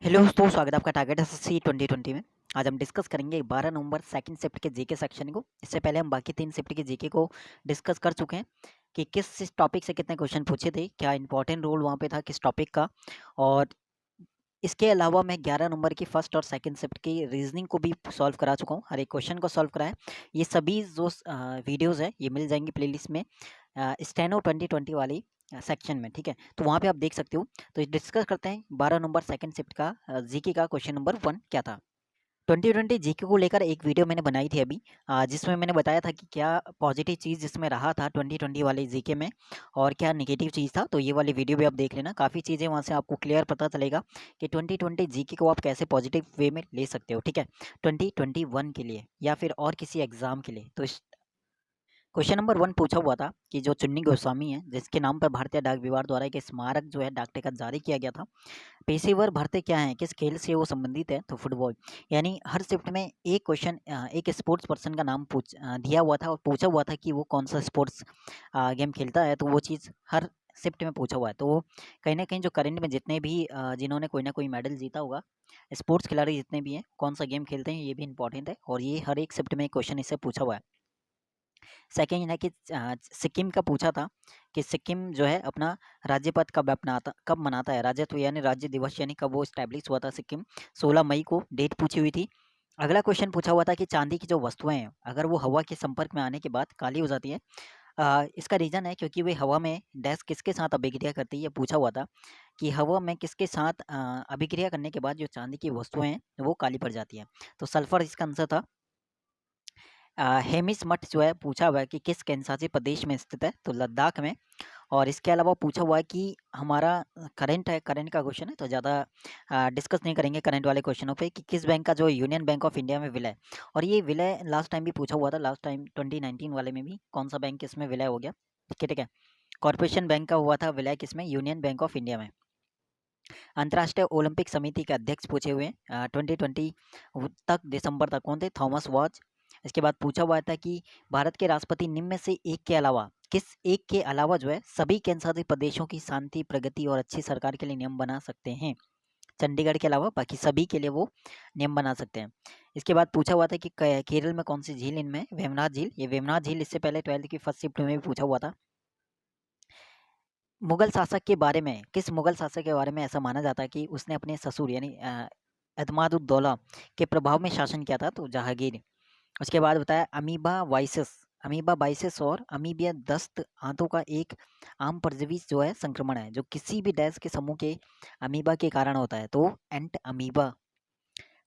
Hello दोस्तों, स्वागत है आपका टारगेट एसएससी 2020 में। आज हम डिस्कस करेंगे 12 नवंबर सेकंड शिफ्ट के जीके सेक्शन को। इससे पहले हम बाकी 3 शिफ्ट के जीके को डिस्कस कर चुके हैं कि किस टॉपिक से कितने क्वेश्चन पूछे थे, क्या इंपॉर्टेंट रोल वहाँ पे था किस टॉपिक का। और इसके अलावा मैं 11 नंबर की फर्स्ट और सेकंड शिफ्ट की रीजनिंग को भी सॉल्व करा चुका हूँ, हर एक क्वेश्चन को सॉल्व कराया। ये सभी जो वीडियोज़ है ये मिल जाएंगी प्लेलिस्ट में स्टेनो 2020 वाली सेक्शन में, ठीक है। तो वहाँ पे आप देख सकते हो। तो डिस्कस करते हैं 12 नंबर सेकंड शिफ्ट का जीके का क्वेश्चन नंबर 1 क्या था। 2020 जीके को लेकर एक वीडियो मैंने बनाई थी अभी, जिसमें मैंने बताया था कि क्या पॉजिटिव चीज़ जिसमें रहा था 2020 वाले जीके में और क्या नेगेटिव चीज़ था। तो ये वाली वीडियो भी आप देख लेना, काफ़ी चीज़ें वहाँ से आपको क्लियर पता चलेगा कि 2020 जीके को आप कैसे पॉजिटिव वे में ले सकते हो, ठीक है, 2021 के लिए या फिर और किसी एग्जाम के लिए। तो क्वेश्चन नंबर 1 पूछा हुआ था कि जो चुन्नी गोस्वामी है, जिसके नाम पर भारतीय डाक विभाग द्वारा एक स्मारक जो है डाक टिकट जारी किया गया था, पेशेवर भर्ती क्या है, किस खेल से वो संबंधित है, तो फुटबॉल। यानी हर शिफ्ट में एक क्वेश्चन एक स्पोर्ट्स पर्सन का नाम दिया हुआ था और पूछा हुआ था कि वो कौन सा स्पोर्ट्स गेम खेलता है। तो वो चीज़ हर शिफ्ट में पूछा हुआ है। तो वो कहीं ना कहीं जो करंट में जितने भी जिन्होंने कोई ना कोई मेडल जीता होगा, स्पोर्ट्स खिलाड़ी जितने भी हैं, कौन सा गेम खेलते हैं, ये भी इंपॉर्टेंट है और ये हर एक शिफ्ट में क्वेश्चन इससे पूछा हुआ है। सेकेंड है कि सिक्किम का पूछा था कि सिक्किम जो है अपना राज्य पद कब मनाता है, राज्यत्व यानी राज्य दिवस यानी कब वो स्टैब्लिश हुआ था सिक्किम। 16 मई को डेट पूछी हुई थी। अगला क्वेश्चन पूछा हुआ था कि चांदी की जो वस्तुएं हैं अगर वो हवा के संपर्क में आने के बाद काली हो जाती है, इसका रीज़न है क्योंकि वे हवा में डैश किसके साथ अभिक्रिया करती है। ये पूछा हुआ था कि हवा में किसके साथ अभिक्रिया करने के बाद जो चांदी की वस्तुएं हैं वो काली पड़ जाती है। तो सल्फर इसका आंसर था। हेमिस मठ जो है पूछा हुआ है कि किस केंसाची प्रदेश में स्थित है, तो लद्दाख में। और इसके अलावा पूछा हुआ है कि हमारा करंट है, करंट का क्वेश्चन है तो ज़्यादा डिस्कस नहीं करेंगे करंट वाले क्वेश्चों पे, कि किस बैंक का जो यूनियन बैंक ऑफ इंडिया में विलय। और ये विलय लास्ट टाइम भी पूछा हुआ था, लास्ट टाइम 2019 वाले में भी कौन सा बैंक किसमें विलय हो गया, ठीक है ठीक है। कॉर्पोरेशन बैंक का हुआ था विलय किसमें, यूनियन बैंक ऑफ इंडिया में। अंतर्राष्ट्रीय ओलंपिक समिति के अध्यक्ष पूछे हुए हैं 2020 तक दिसंबर तक कौन थे, थॉमस वॉच। इसके बाद पूछा हुआ था कि भारत के राष्ट्रपति निम्न में से एक के अलावा किस एक के अलावा जो है सभी केंद्रशासित प्रदेशों की शांति, प्रगति और अच्छी सरकार के लिए नियम बना सकते हैं। चंडीगढ़ के अलावा बाकी सभी के लिए वो नियम बना सकते हैं। इसके बाद पूछा हुआ था कि केरल में कौन सी झील इनमें, वेमनाथ झील। ये वेमनाथ झील इससे पहले 12th की फर्स्ट शिफ्ट में भी पूछा हुआ था। मुगल शासक के बारे में, किस मुगल शासक के बारे में ऐसा माना जाता है कि उसने अपने ससुर यानी एतमादुद्दौला के प्रभाव में शासन किया था, तो जहांगीर। उसके बाद बताया अमीबा वाइसेस और अमीबिया दस्त आंतों का एक आम परजीवी जो है संक्रमण है जो किसी भी डैश के समूह के अमीबा के कारण होता है, तो एंट अमीबा।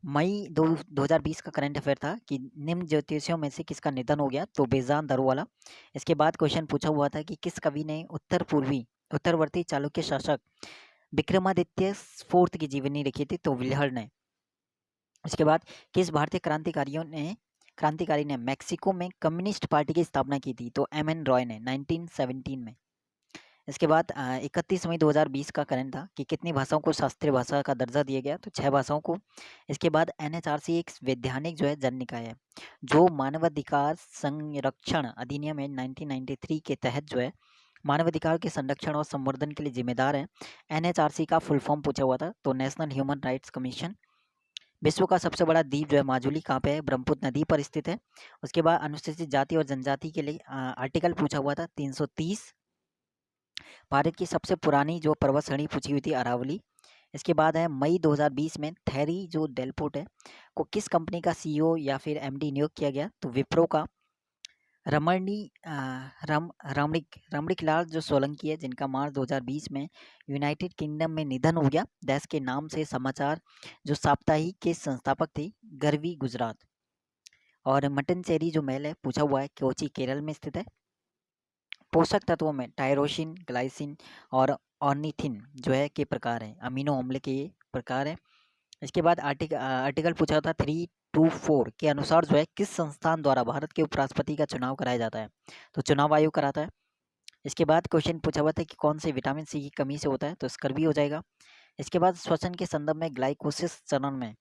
मई 2020 का करंट अफेयर था कि निम्न ज्योतिषियों में से किसका निधन हो गया, तो बेजान दारूवाला। इसके बाद क्वेश्चन पूछा हुआ था कि किस कवि ने उत्तरवर्ती चालुक्य शासक विक्रमादित्य फोर्थ की जीवनी लिखी थी, तो विल्हड़ ने। इसके बाद किस भारतीय क्रांतिकारी ने मेक्सिको में कम्युनिस्ट पार्टी की स्थापना की थी, तो एम एन रॉय ने 1917 में। इसके बाद 31 मई 2020 का करंट था कि कितनी भाषाओं को शास्त्रीय भाषा का दर्जा दिया गया, तो 6 भाषाओं को। इसके बाद एनएचआरसी एक वैधानिक जो है जन निकाय है जो मानवाधिकार संरक्षण अधिनियम है 1993 के तहत जो है मानवाधिकार के संरक्षण और संवर्धन के लिए जिम्मेदार है। एनएचआरसी का फुल फॉर्म पूछा हुआ था, तो नेशनल ह्यूमन राइट्स कमीशन। विश्व का सबसे बड़ा द्वीप जो है माजुली कहाँ पे है, ब्रह्मपुत्र नदी पर स्थित है। उसके बाद अनुसूचित जाति और जनजाति के लिए आर्टिकल पूछा हुआ था 330। भारत की सबसे पुरानी जो पर्वत श्रेणी पूछी हुई थी अरावली। इसके बाद है मई 2020 में थेरी जो डेलपोर्ट है को किस कंपनी का सीईओ या फिर एमडी नियुक्त किया गया, तो विप्रो का। रमणी रमणिक लाल जो सोलंकी है जिनका मार्च 2020 में यूनाइटेड किंगडम में निधन हो गया, देश के नाम से समाचार जो साप्ताहिक के संस्थापक थे, गरवी गुजरात। और मटनचेरी जो महल है पूछा हुआ है कोची केरल में स्थित है। पोषक तत्वों में टायरोसिन, ग्लाइसिन और ऑर्निथिन जो है के प्रकार हैं, अमीनो अम्ल के ये प्रकार हैं। इसके बाद आर्टिकल पूछा था 324 के अनुसार जो है किस संस्थान द्वारा भारत के उपराष्ट्रपति का चुनाव कराया जाता है, तो चुनाव आयोग कराता है। इसके बाद क्वेश्चन पूछा हुआ था कि कौन से विटामिन सी की कमी से होता है, तो स्कर्वी हो जाएगा। इसके बाद श्वसन के संदर्भ में ग्लाइकोसिस चरण में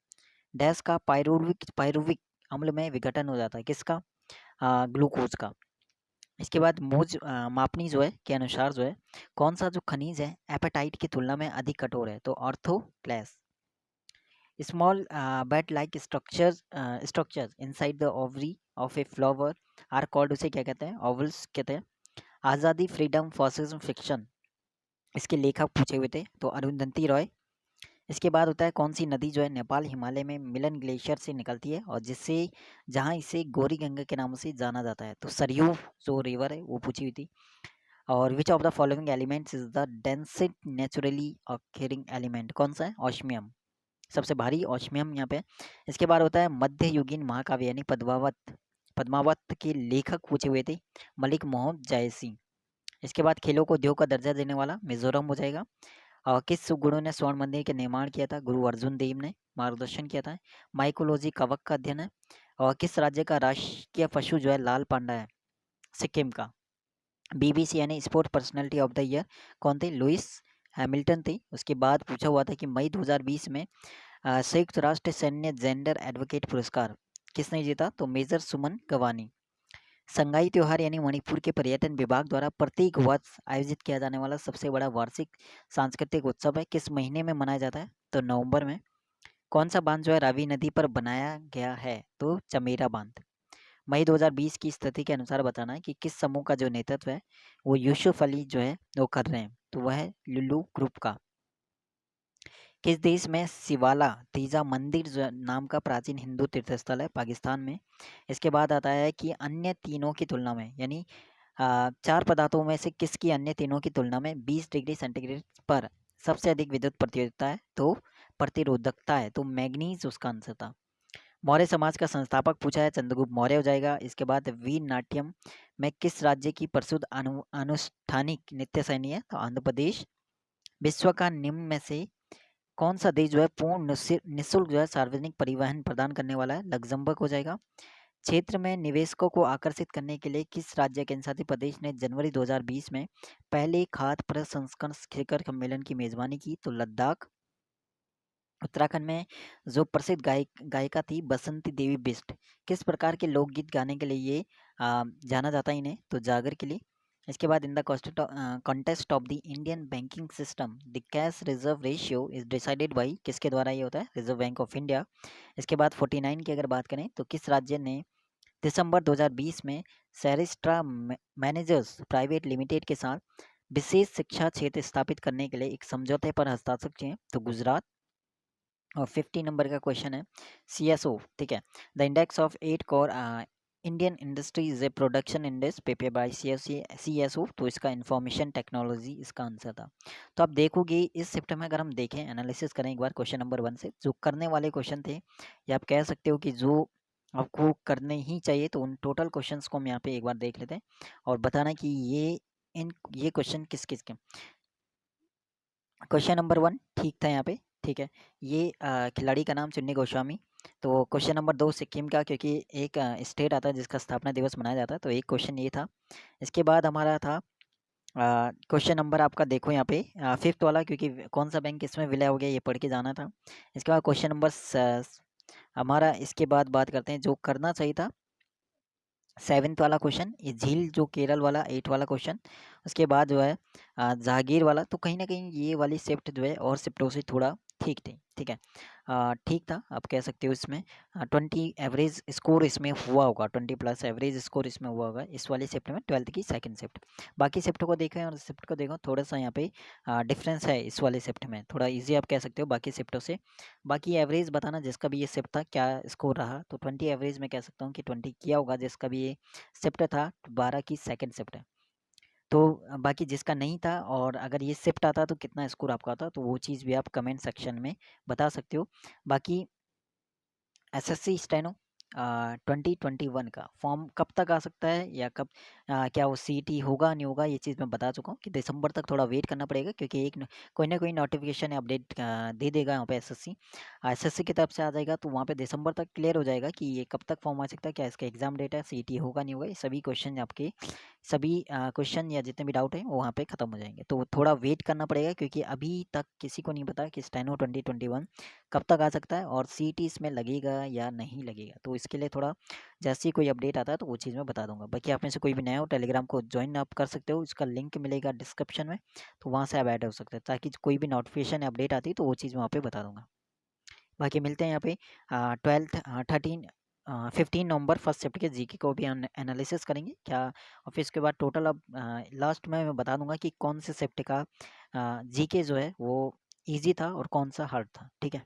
डैश का पायरुविक अम्ल में विघटन हो जाता है, किसका, ग्लूकोज का। इसके बाद मापनी जो है के अनुसार जो है कौन सा जो खनिज है एपेटाइट की तुलना में अधिक कठोर है, तो orthoclase. Small but like structures inside the ovary of a flower are called, उसे क्या कहते हैं, ओवल्स कहते हैं। आज़ादी, फ्रीडम, फासिज्म, फिक्शन, इसके लेखक पूछे हुए थे तो अरुंधति रॉय। इसके बाद होता है कौन सी नदी जो है नेपाल हिमालय में मिलन ग्लेशियर से निकलती है और जिससे जहाँ इसे गौरी गंगा के नाम से जाना जाता है, तो सरयू जो रिवर है वो पूछी हुई थी। और which of the following elements is the densest naturally occurring element, कौन सा है, ऑस्मियम, सबसे भारी ऑस्मियम यहाँ पे। इसके बाद होता है मध्ययुगीन महाकाव्य यानी पद्मावत, पद्मावत के लेखक पूछे हुए थे मलिक मोहम्मद जायसी। इसके बाद खेलों को उद्योग का दर्जा देने वाला मिजोरम हो जाएगा। किस गुरु ने स्वर्ण मंदिर का निर्माण किया था, गुरु अर्जुन देव ने मार्गदर्शन किया था। माइकोलॉजी कवक का अध्ययन है। और किस राज्य का राष्ट्रीय पशु जो है लाल पांडा है, सिक्किम का। बीबीसी यानी sport personality of the year कौन थे, लुइस हैमिल्टन थे। उसके बाद पूछा हुआ था कि मई 2020 में संयुक्त राष्ट्र सैन्य जेंडर एडवोकेट पुरस्कार किसने जीता, तो मेजर सुमन गवानी। संगाई त्योहार यानी मणिपुर के पर्यटन विभाग द्वारा प्रत्येक वर्ष आयोजित किया जाने वाला सबसे बड़ा वार्षिक सांस्कृतिक उत्सव है, किस महीने में मनाया जाता है, तो नवंबर में। कौन सा बांध जो है रावी नदी पर बनाया गया है, तो चमेरा बांध। मई 2020 की स्थिति के अनुसार बताना है कि किस समूह का जो नेतृत्व है वो यूसुफ अली जो है वो कर रहे हैं, तो वह है लुलू ग्रुप का। किस देश में शिवाला तीजा मंदिर नाम का प्राचीन हिंदू तीर्थस्थल है, पाकिस्तान में। इसके बाद आता है कि अन्य तीनों की तुलना में यानी चार पदार्थों में से किसकी अन्य तीनों की तुलना में 20 डिग्री सेंटीग्रेड पर सबसे अधिक विद्युत प्रतिरोधकता है, तो प्रतिरोधकता है, तो मैग्नीज उसका आंसर था। मौर्य समाज का संस्थापक पूछा है, चंद्रगुप्त मौर्य हो जाएगा। इसके बाद वीर नाट्यम में किस राज्य की प्रसिद्ध अनुष्ठानिक नृत्य शैली है, तो आंध्र प्रदेश। विश्व का निम्न में से कौन सा देश जो है पूर्ण निःशुल्क जो है सार्वजनिक परिवहन प्रदान करने वाला है, लग्जमबर्ग हो जाएगा। क्षेत्र में निवेशकों को आकर्षित करने के लिए किस राज्य केंद्रशासित प्रदेश ने जनवरी 2020 में पहले खाद्य प्रसंस्करण शिखर सम्मेलन की मेजबानी की, तो लद्दाख। उत्तराखंड में जो प्रसिद्ध गायिका थी बसंती देवी बिष्ट, किस प्रकार के लोकगीत गाने के लिए ये जाना जाता है इन्हें, तो जागर के लिए। इसके बाद in the contest of the Indian banking system the cash reserve ratio is decided by, किसके द्वारा ये होता है, रिजर्व बैंक ऑफ इंडिया। इसके बाद 49 की अगर बात करें तो किस राज्य ने दिसंबर 2020 में सेरिस्ट्रा मैनेजर्स प्राइवेट लिमिटेड के साथ विशेष शिक्षा क्षेत्र स्थापित करने के लिए एक समझौते पर हस्ताक्षर किए, तो गुजरात। और 50 नंबर का क्वेश्चन है CSO, ठीक है, the index of 8 core Indian industry is a production index prepare by CSO, तो इसका इंफॉर्मेशन टेक्नोलॉजी इसका आंसर था। तो आप देखोगे इस शिफ्ट में अगर हम देखें एनालिसिस करें एक बार क्वेश्चन नंबर 1 से, जो करने वाले क्वेश्चन थे या आप कह सकते हो कि जो आपको करने ही चाहिए, तो उन टोटल क्वेश्चंस को हम यहाँ पे एक बार देख लेते हैं और बताना कि ये क्वेश्चन किस किस के। क्वेश्चन नंबर 1 ठीक था यहाँ पे, ठीक है। ये खिलाड़ी का नाम चुन्नी गोस्वामी। तो क्वेश्चन नंबर 2 सिक्किम का, क्योंकि एक स्टेट आता है जिसका स्थापना दिवस मनाया जाता है, तो एक क्वेश्चन ये था। इसके बाद हमारा था क्वेश्चन नंबर आपका देखो यहाँ पे 5th वाला, क्योंकि कौन सा बैंक इसमें विलय हो गया ये पढ़ के जाना था। इसके बाद क्वेश्चन नंबर हमारा, इसके बाद बात करते हैं जो करना चाहिए था 7th वाला क्वेश्चन, ये झील जो केरल वाला 8 वाला क्वेश्चन। उसके बाद जो है जहांगीर वाला, तो कहीं ना कहीं ये वाली शिफ्ट जो है और शिफ्टों से थोड़ा ठीक थी, ठीक है, ठीक था आप कह सकते हो। इसमें 20 एवरेज स्कोर इसमें हुआ होगा, 20+ एवरेज स्कोर इसमें हुआ होगा इस वाली शिफ्ट में, 12th की सेकंड शिफ्ट। बाकी शिफ्ट को देखें और शिफ्ट को देखो, थोड़ा सा यहाँ पे डिफरेंस है इस वाले शिफ्ट में, थोड़ा ईजी आप कह सकते हो बाकी शिफ्टों से। बाकी एवरेज बताना जिसका भी ये शिफ्ट था क्या स्कोर रहा, तो 20 एवरेज में कह सकता हूँ कि 20 किया होगा जिसका भी ये शिफ्ट था, 12 की सेकंड शिफ्ट है। तो बाकी जिसका नहीं था और अगर ये शिफ्ट आता तो कितना स्कोर आपका आता, तो वो चीज़ भी आप कमेंट सेक्शन में बता सकते हो। बाकी एसएससी स्टेनो 2021 का फॉर्म कब तक आ सकता है या कब क्या वो सीईटी होगा नहीं होगा, ये चीज़ मैं बता चुका हूँ कि दिसंबर तक थोड़ा वेट करना पड़ेगा, क्योंकि कोई ना कोई नोटिफिकेशन या अपडेट दे देगा यहाँ पे एसएससी की तरफ से आ जाएगा, तो वहाँ पे दिसंबर तक क्लियर हो जाएगा कि ये कब तक फॉर्म आ सकता है, क्या इसका एग्जाम डेट है, सीईटी होगा नहीं होगा, ये सभी क्वेश्चन आपके सभी क्वेश्चन या जितने भी डाउट हैं वो वहाँ पे ख़त्म हो जाएंगे। तो थोड़ा वेट करना पड़ेगा, क्योंकि अभी तक किसी को नहीं पता कि स्टेनो 2021 कब तक आ सकता है और सीईटी इसमें लगेगा या नहीं लगेगा। तो इसके लिए थोड़ा जैसे ही कोई अपडेट आता है तो वो चीज़ मैं बता दूंगा। बाकी आप में से कोई भी नया हो टेलीग्राम को ज्वाइन आप कर सकते हो, इसका लिंक मिलेगा डिस्क्रिप्शन में, तो वहाँ से आप ऐड हो सकते हैं, ताकि कोई भी नोटिफिकेशन या अपडेट आती है तो वो चीज़ मैं वहाँ पे बता दूंगा। बाकी मिलते हैं यहाँ पे 12th 13 15 नवंबर फर्स्ट शिफ्ट के जीके को भी एनालिसिस करेंगे क्या, और फिर उसके बाद टोटल अब लास्ट में मैं बता दूंगा कि कौन से शिफ्ट का जीके जो है वो इजी था और कौन सा हार्ड था। ठीक है।